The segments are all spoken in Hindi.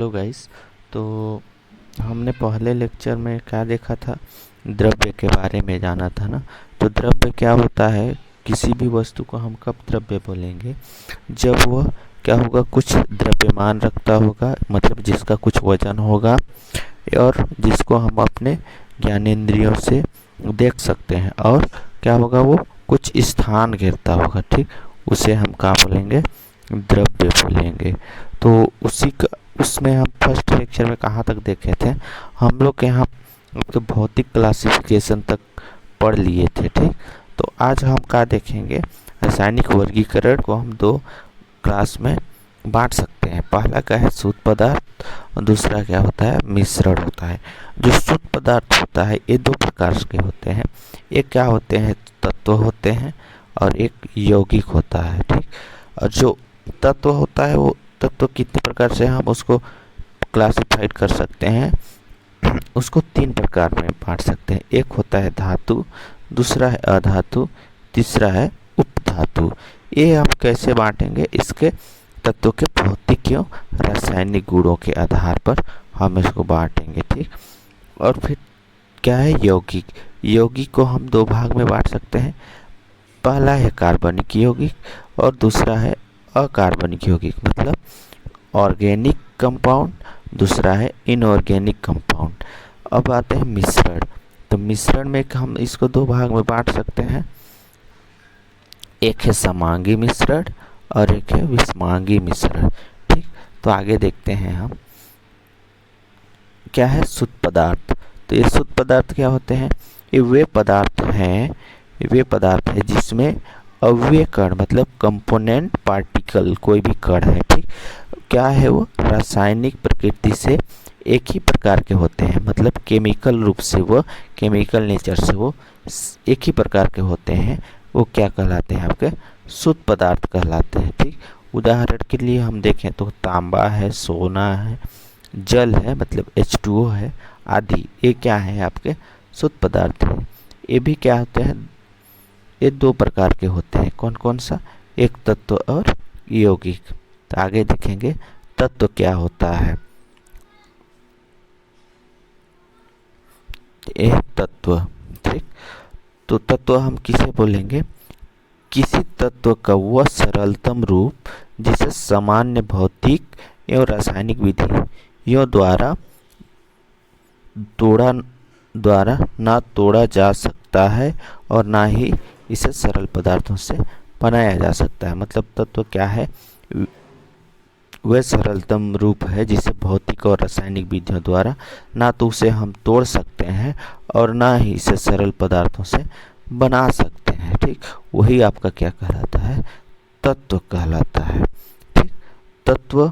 Hello guys. तो हमने पहले लेक्चर में क्या देखा था, द्रव्य के बारे में जाना था ना। तो द्रव्य क्या होता है, किसी भी वस्तु को हम कब द्रव्य बोलेंगे, जब वह क्या होगा, कुछ द्रव्यमान रखता होगा, मतलब जिसका कुछ वजन होगा और जिसको हम अपने ज्ञानेंद्रियों से देख सकते हैं, और क्या होगा, वो कुछ स्थान घेरता होगा। ठीक, उसे हम क्या बोलेंगे, द्रव्य बोलेंगे। तो उसी का उसमें हम फर्स्ट लेक्चर में कहाँ तक देखे थे, हम लोग यहाँ तो भौतिक क्लासिफिकेशन तक पढ़ लिए थे। ठीक, तो आज हम क्या देखेंगे, रासायनिक वर्गीकरण को हम दो क्लास में बांट सकते हैं। पहला क्या है, शुद्ध पदार्थ, और दूसरा क्या होता है, मिश्रण होता है। जो शुद्ध पदार्थ होता है ये दो प्रकार के होते हैं। एक क्या होते हैं, तत्व होते हैं, और एक यौगिक होता है। ठीक, और जो तत्व होता है वो तत्व कितने प्रकार से हम उसको क्लासिफाइड कर सकते हैं, उसको तीन प्रकार में बांट सकते हैं। एक होता है धातु, दूसरा है अधातु, तीसरा है उपधातु। ये हम कैसे बांटेंगे, इसके तत्वों के भौतिक एवं रासायनिक गुणों के आधार पर हम इसको बांटेंगे। ठीक, और फिर क्या है, यौगिक। यौगिक को हम दो भाग में बांट सकते हैं। पहला है कार्बनिक यौगिक और दूसरा है अकार्बनिक यौगिक, मतलब ऑर्गेनिक कंपाउंड, दूसरा है इनऑर्गेनिक कंपाउंड। अब आते हैं मिश्रण। तो मिश्रण में हम इसको दो भाग में बांट सकते हैं। एक है समांगी मिश्रण और एक है विषमांगी मिश्रण। ठीक, तो आगे देखते हैं हम क्या है, शुद्ध पदार्थ। तो ये शुद्ध पदार्थ क्या होते हैं, ये वे पदार्थ है जिसमें अव्यय कण, मतलब कंपोनेंट पार्टिकल, कोई भी कण है। ठीक, क्या है वो, रासायनिक प्रकृति से एक ही प्रकार के होते हैं, मतलब केमिकल रूप से वो, केमिकल नेचर से वो एक ही प्रकार के होते हैं। वो क्या कहलाते हैं, आपके शुद्ध पदार्थ कहलाते हैं। ठीक, उदाहरण के लिए हम देखें तो तांबा है, सोना है, जल है, मतलब H2O है आदि, ये क्या है, आपके शुद्ध पदार्थ है। ये भी क्या होते हैं, ये दो प्रकार के होते हैं। कौन कौन सा, एक तत्व और यौगिक। तो आगे देखेंगे तत्व क्या होता है। एक तत्व, ठीक, तो तत्व हम किसे बोलेंगे, किसी तत्व का वह सरलतम रूप जिसे सामान्य भौतिक एवं रासायनिक विधियों तोड़ा द्वारा ना तोड़ा जा सकता है और ना ही इसे सरल पदार्थों से बनाया जा सकता है। मतलब तत्व क्या है, वह सरलतम रूप है जिसे भौतिक और रासायनिक विधियों द्वारा ना तो उसे हम तोड़ सकते हैं और ना ही इसे सरल पदार्थों से बना सकते हैं। ठीक, वही आपका क्या कहलाता है, तत्व कहलाता है। ठीक, तत्व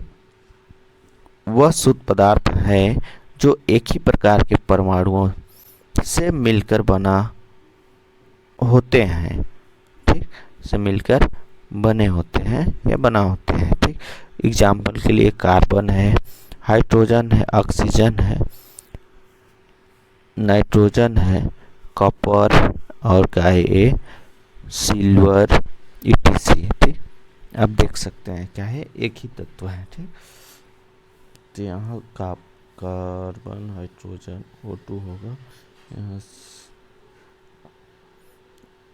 वह शुद्ध पदार्थ है जो एक ही प्रकार के परमाणुओं से मिलकर बना होते हैं। ठीक, से मिलकर बने होते हैं या बना होते हैं। ठीक, एग्जाम्पल के लिए कार्बन है, हाइड्रोजन है, ऑक्सीजन है, नाइट्रोजन है, कॉपर, और क्या है ये, सिल्वर, ईटीसी। ठीक, अब देख सकते हैं क्या है, एक ही तत्व है। ठीक, तो यहाँ कार्बन, हाइड्रोजन, O2 होगा, यहाँ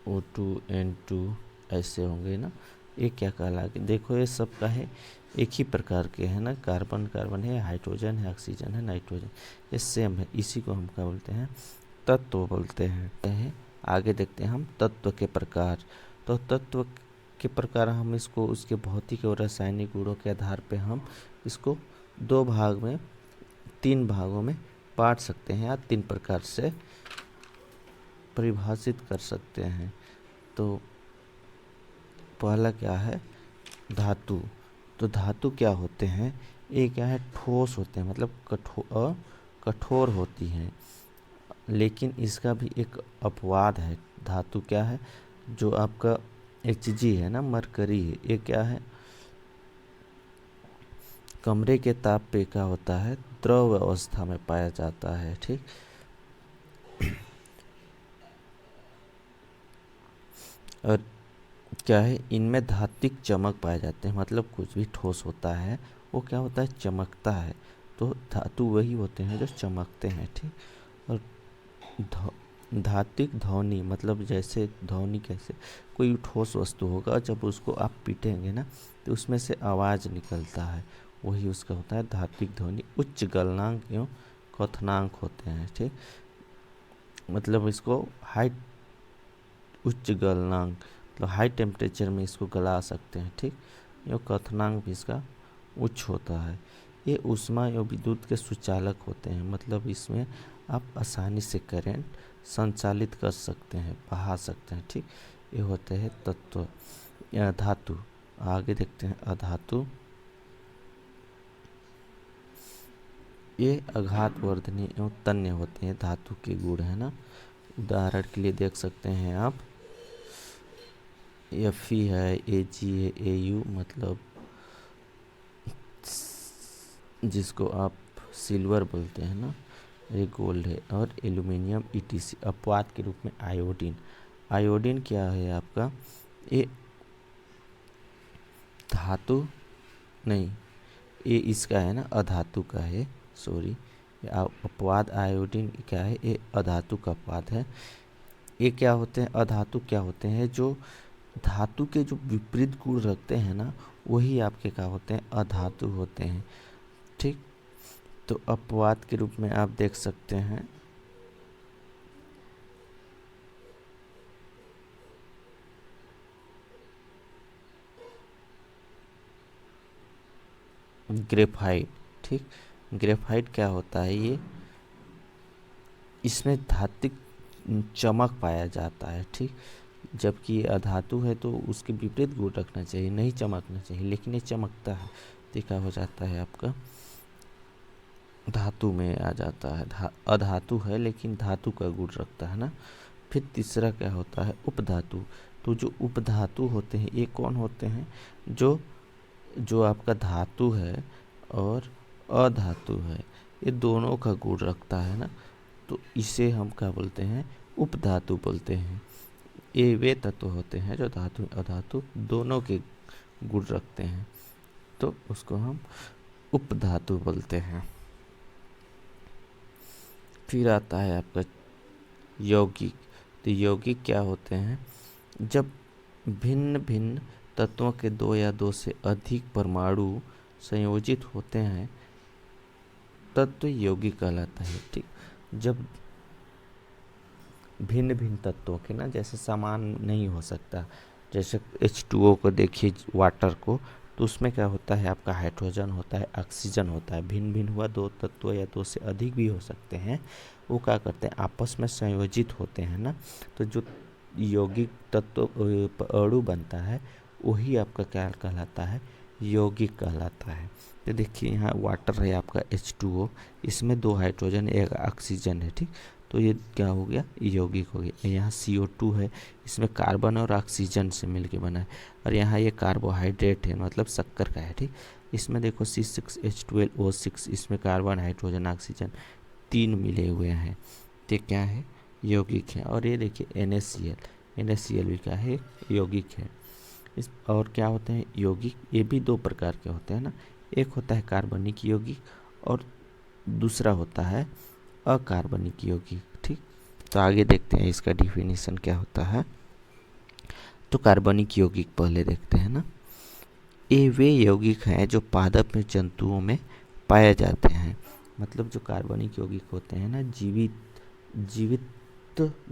O2 N2 ऐसे होंगे ना। ये क्या कहला के देखो, ये सब का है, एक ही प्रकार के है ना। कार्बन कार्बन है, हाइड्रोजन है, ऑक्सीजन है, नाइट्रोजन, ये सेम है। इसी को हम क्या बोलते हैं, तत्व बोलते हैं। आगे देखते हैं हम तत्व के प्रकार। तो तत्व के प्रकार हम इसको उसके भौतिक और रासायनिक गुणों के आधार पे हम इसको दो भाग में, तीन भागों में बांट सकते हैं या तीन प्रकार से परिभाषित कर सकते हैं। तो पहला क्या है, धातु। तो धातु क्या होते हैं, ये क्या है, ठोस होते हैं, मतलब कठोर होती हैं। लेकिन इसका भी एक अपवाद है। धातु क्या है, जो आपका Hg है ना, मरकरी है, ये क्या है, कमरे के ताप पे क्या होता है, द्रव अवस्था में पाया जाता है। ठीक, और क्या है, इनमें धात्विक चमक पाए जाते हैं, मतलब कुछ भी ठोस होता है वो क्या होता है, चमकता है। तो धातु वही होते हैं जो चमकते हैं, ठीक। और धात्विक ध्वनि मतलब जैसे ध्वनि कैसे, कोई ठोस वस्तु होगा जब उसको आप पीटेंगे ना तो उसमें से आवाज़ निकलता है, वही उसका होता है धात्विक ध्वनि। उच्च गलनांक एवं क्वथनांक होते हैं, ठीक। मतलब इसको हाई उच्च गलनांक मतलब हाई टेम्परेचर में इसको गला सकते हैं, ठीक। एवं क्वथनांक भी इसका उच्च होता है। ये ऊष्मा एवं विद्युत के सुचालक होते हैं, मतलब इसमें आप आसानी से करंट संचालित कर सकते हैं, बहा सकते हैं, ठीक। ये होते हैं तत्व या धातु। आगे देखते हैं अधातु। ये अघात वर्धनीय एवं तन्य होते हैं, धातु के गुण है ना। उदाहरण के लिए देख सकते हैं आप, Fe है, Ag है, Au मतलब जिसको आप सिल्वर बोलते हैं ना, ये गोल्ड है। और एल्यूमिनियम ETC अपवाद के रूप में आयोडीन। आयोडीन क्या है आपका, ये धातु नहीं, ये इसका है ना अधातु का है, सॉरी। अपवाद आयोडीन क्या है, ये अधातु का अपवाद है। ये क्या होते हैं, अधातु क्या होते हैं, जो धातु के जो विपरीत गुण रखते हैं ना वही आपके क्या होते हैं, अधातु होते हैं, ठीक। तो अपवाद के रूप में आप देख सकते हैं ग्रेफाइट, ठीक। ग्रेफाइट क्या होता है, ये इसमें धात्विक चमक पाया जाता है, ठीक। जबकि अधातु है तो उसके विपरीत गुण रखना चाहिए, नहीं चमकना चाहिए, लेकिन ये चमकता है तो क्या हो जाता है आपका धातु में आ जाता है। अधातु है लेकिन धातु का गुण रखता है ना। फिर तीसरा क्या होता है, उपधातु। तो जो उपधातु होते हैं ये कौन होते हैं, जो आपका धातु है और अधातु है ये दोनों का गुण रखता है ना, तो इसे हम क्या बोलते हैं, उपधातु बोलते हैं। ये वे तत्व होते हैं जो धातु अधातु दोनों के गुण रखते हैं, तो उसको हम उपधातु बोलते हैं। फिर आता है आपका यौगिक। तो यौगिक क्या होते हैं, जब भिन्न भिन्न तत्वों के दो या दो से अधिक परमाणु संयोजित होते हैं तत्व यौगिक कहलाता है, ठीक। जब भिन्न भिन्न तत्वों के ना, जैसे समान नहीं हो सकता, जैसे H2O को देखिए वाटर को, तो उसमें क्या होता है आपका हाइड्रोजन होता है, ऑक्सीजन होता है। भिन्न भिन्न हुआ दो तत्व या दो से अधिक भी हो सकते हैं, वो क्या करते हैं आपस में संयोजित होते हैं ना, तो जो यौगिक तत्व अणु बनता है वही आपका क्या कहलाता है, यौगिक कहलाता है। तो देखिए यहाँ वाटर है आपका H2O, इसमें 2 हाइड्रोजन 1 ऑक्सीजन है, ठीक। तो ये क्या हो गया, यौगिक हो गया। यहाँ CO2 है, इसमें कार्बन और ऑक्सीजन से मिलके बना है। और यहाँ ये कार्बोहाइड्रेट है मतलब शक्कर का है, ठीक। इसमें देखो C6H12O6, इसमें कार्बन हाइड्रोजन ऑक्सीजन 3 मिले हुए हैं, तो क्या है, यौगिक है। और ये देखिए NaCl भी क्या है, यौगिक है। इस और क्या होते हैं यौगिक, ये भी 2 प्रकार के होते हैं ना, एक होता है कार्बनिक यौगिक और दूसरा होता है अकार्बनिक यौगिक, ठीक। तो आगे देखते हैं इसका डिफिनीशन क्या होता है। तो कार्बनिक यौगिक पहले देखते हैं ना। ये वे यौगिक हैं जो पादप में जंतुओं में पाए जाते हैं, मतलब जो कार्बनिक यौगिक होते हैं ना जीवित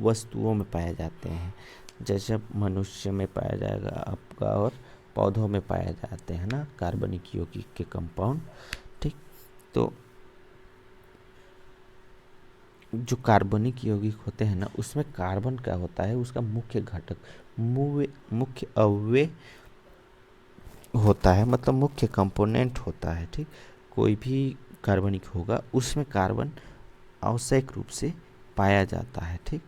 वस्तुओं में पाए जाते हैं, जैसे मनुष्य में पाया जाएगा आपका और पौधों में पाए जाते हैं ना कार्बनिक यौगिक के कंपाउंड, ठीक। तो जो कार्बनिक यौगिक होते हैं ना उसमें कार्बन क्या होता है, उसका मुख्य घटक मुख्य अवयव होता है, मतलब मुख्य कंपोनेंट होता है, ठीक। कोई भी कार्बनिक होगा उसमें कार्बन आवश्यक रूप से पाया जाता है, ठीक।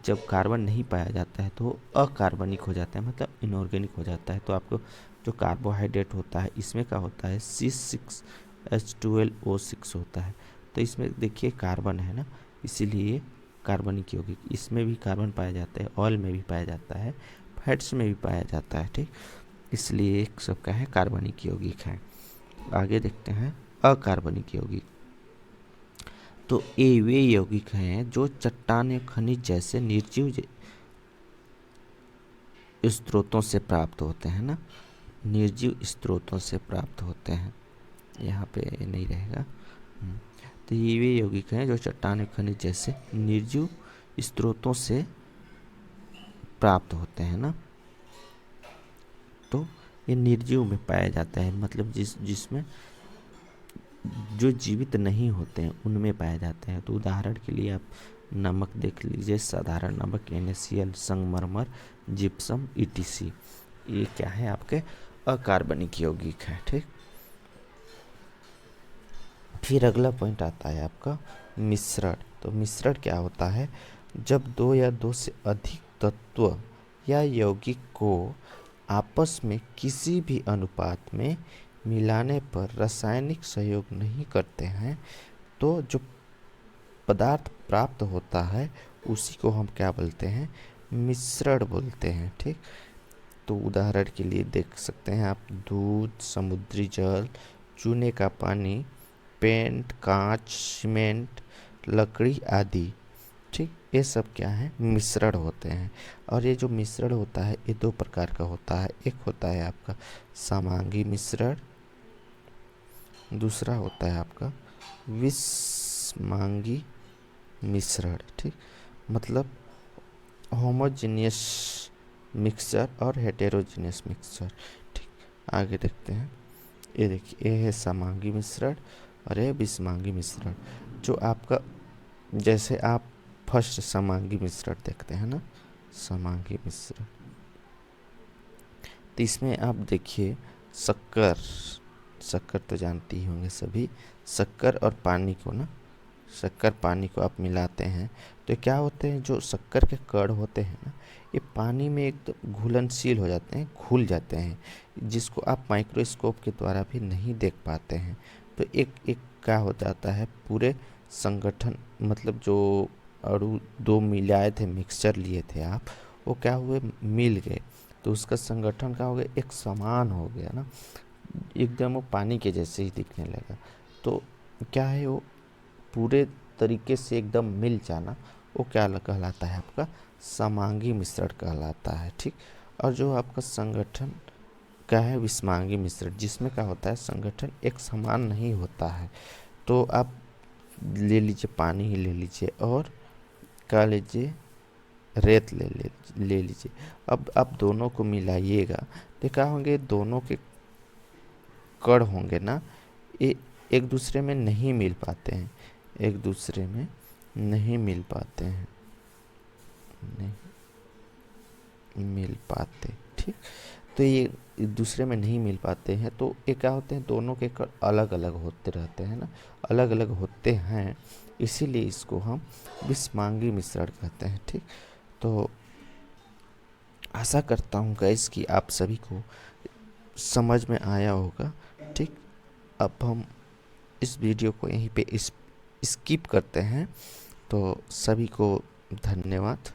जब कार्बन नहीं पाया जाता है तो अकार्बनिक हो जाता है, मतलब इनऑर्गेनिक हो जाता है। तो आपको जो कार्बोहाइड्रेट होता है इसमें क्या होता है C6H12O6 होता है, तो इसमें देखिए कार्बन है ना, इसीलिए कार्बनिक यौगिक। इसमें भी कार्बन पाया जाता है, ऑयल में भी पाया जाता है, फैट्स में भी पाया जाता है, ठीक। इसलिए एक सबका है कार्बनिक यौगिक है। आगे देखते हैं अकार्बनिक यौगिक। तो ये वे यौगिक हैं जो चट्टान या खनिज जैसे निर्जीव स्रोतों से प्राप्त होते हैं ना, निर्जीव स्रोतों से प्राप्त होते हैं, यहाँ पे नहीं रहेगा। तो ये वे यौगिक हैं जो चट्टान या खनिज जैसे निर्जीव स्रोतों से प्राप्त होते हैं ना। तो ये निर्जीव में पाए जाते हैं, मतलब जिसमें जो जीवित नहीं होते हैं उनमें पाए जाते हैं। तो उदाहरण के लिए आप नमक देख लीजिए, साधारण नमक, NaCl, संगमरमर, जिप्सम, ETC, ये क्या है आपके अकार्बनिक यौगिक है। ठीक, फिर अगला पॉइंट आता है आपका मिश्रण। तो मिश्रण क्या होता है? जब दो या दो से अधिक तत्व या यौगिक को आपस में किसी भी अनुपात में मिलाने पर रासायनिक सहयोग नहीं करते हैं तो जो पदार्थ प्राप्त होता है उसी को हम क्या बोलते हैं? मिश्रण बोलते हैं। ठीक, तो उदाहरण के लिए देख सकते हैं आप दूध, समुद्री जल, चूने का पानी, पेंट, कांच, सीमेंट, लकड़ी आदि। ठीक, ये सब क्या है? मिश्रण होते हैं। और ये जो मिश्रण होता है ये दो प्रकार का होता है। एक होता है आपका समांगी मिश्रण, दूसरा होता है आपका विषमांगी मिश्रण। ठीक, मतलब होमोजेनियस मिक्सचर और हेटेरोजेनियस मिक्सचर। ठीक, आगे देखते हैं। ये देखिए, ये है समांगी मिश्रण और ये विषमांगी मिश्रण। जो आपका, जैसे आप फर्स्ट समांगी मिश्रण देखते हैं ना, समांगी मिश्रण, तो इसमें आप देखिए शक्कर, शक्कर तो जानते ही होंगे सभी, शक्कर और पानी को ना, शक्कर पानी को आप मिलाते हैं तो क्या होते हैं? जो शक्कर के कण होते हैं ना, ये पानी में एकदम घुलनशील हो जाते हैं, घुल जाते हैं, जिसको आप माइक्रोस्कोप के द्वारा भी नहीं देख पाते हैं। तो एक एक क्या हो जाता है, पूरे संगठन, मतलब जो अणु दो मिलाए थे, मिक्सचर लिए थे आप, वो क्या हुए? मिल गए, तो उसका संगठन क्या हो गया? एक समान हो गया ना, एकदम वो पानी के जैसे ही दिखने लगा। तो क्या है, वो पूरे तरीके से एकदम मिल जाना, वो क्या कहलाता है? आपका समांगी मिश्रण कहलाता है। ठीक, और जो आपका संगठन क्या है? विषमांगी मिश्रण, जिसमें क्या होता है? संगठन एक समान नहीं होता है। तो आप ले लीजिए, पानी ही ले लीजिए और क्या लीजिए? रेत ले लीजिए। अब आप दोनों को मिलाइएगा तो क्या होंगे? दोनों के कण होंगे ना, ये एक दूसरे में नहीं मिल पाते हैं, एक दूसरे में नहीं मिल पाते हैं, नहीं मिल पाते। ठीक, तो ये एक दूसरे में नहीं मिल पाते हैं, तो ये क्या होते हैं? दोनों के कण अलग अलग होते रहते हैं ना, अलग अलग होते हैं, इसीलिए इसको हम विषमांगी मिश्रण कहते हैं। ठीक, तो आशा करता हूँ गाइस कि आप सभी को समझ में आया होगा। ठीक, अब हम इस वीडियो को यहीं पे स्किप करते हैं। तो सभी को धन्यवाद।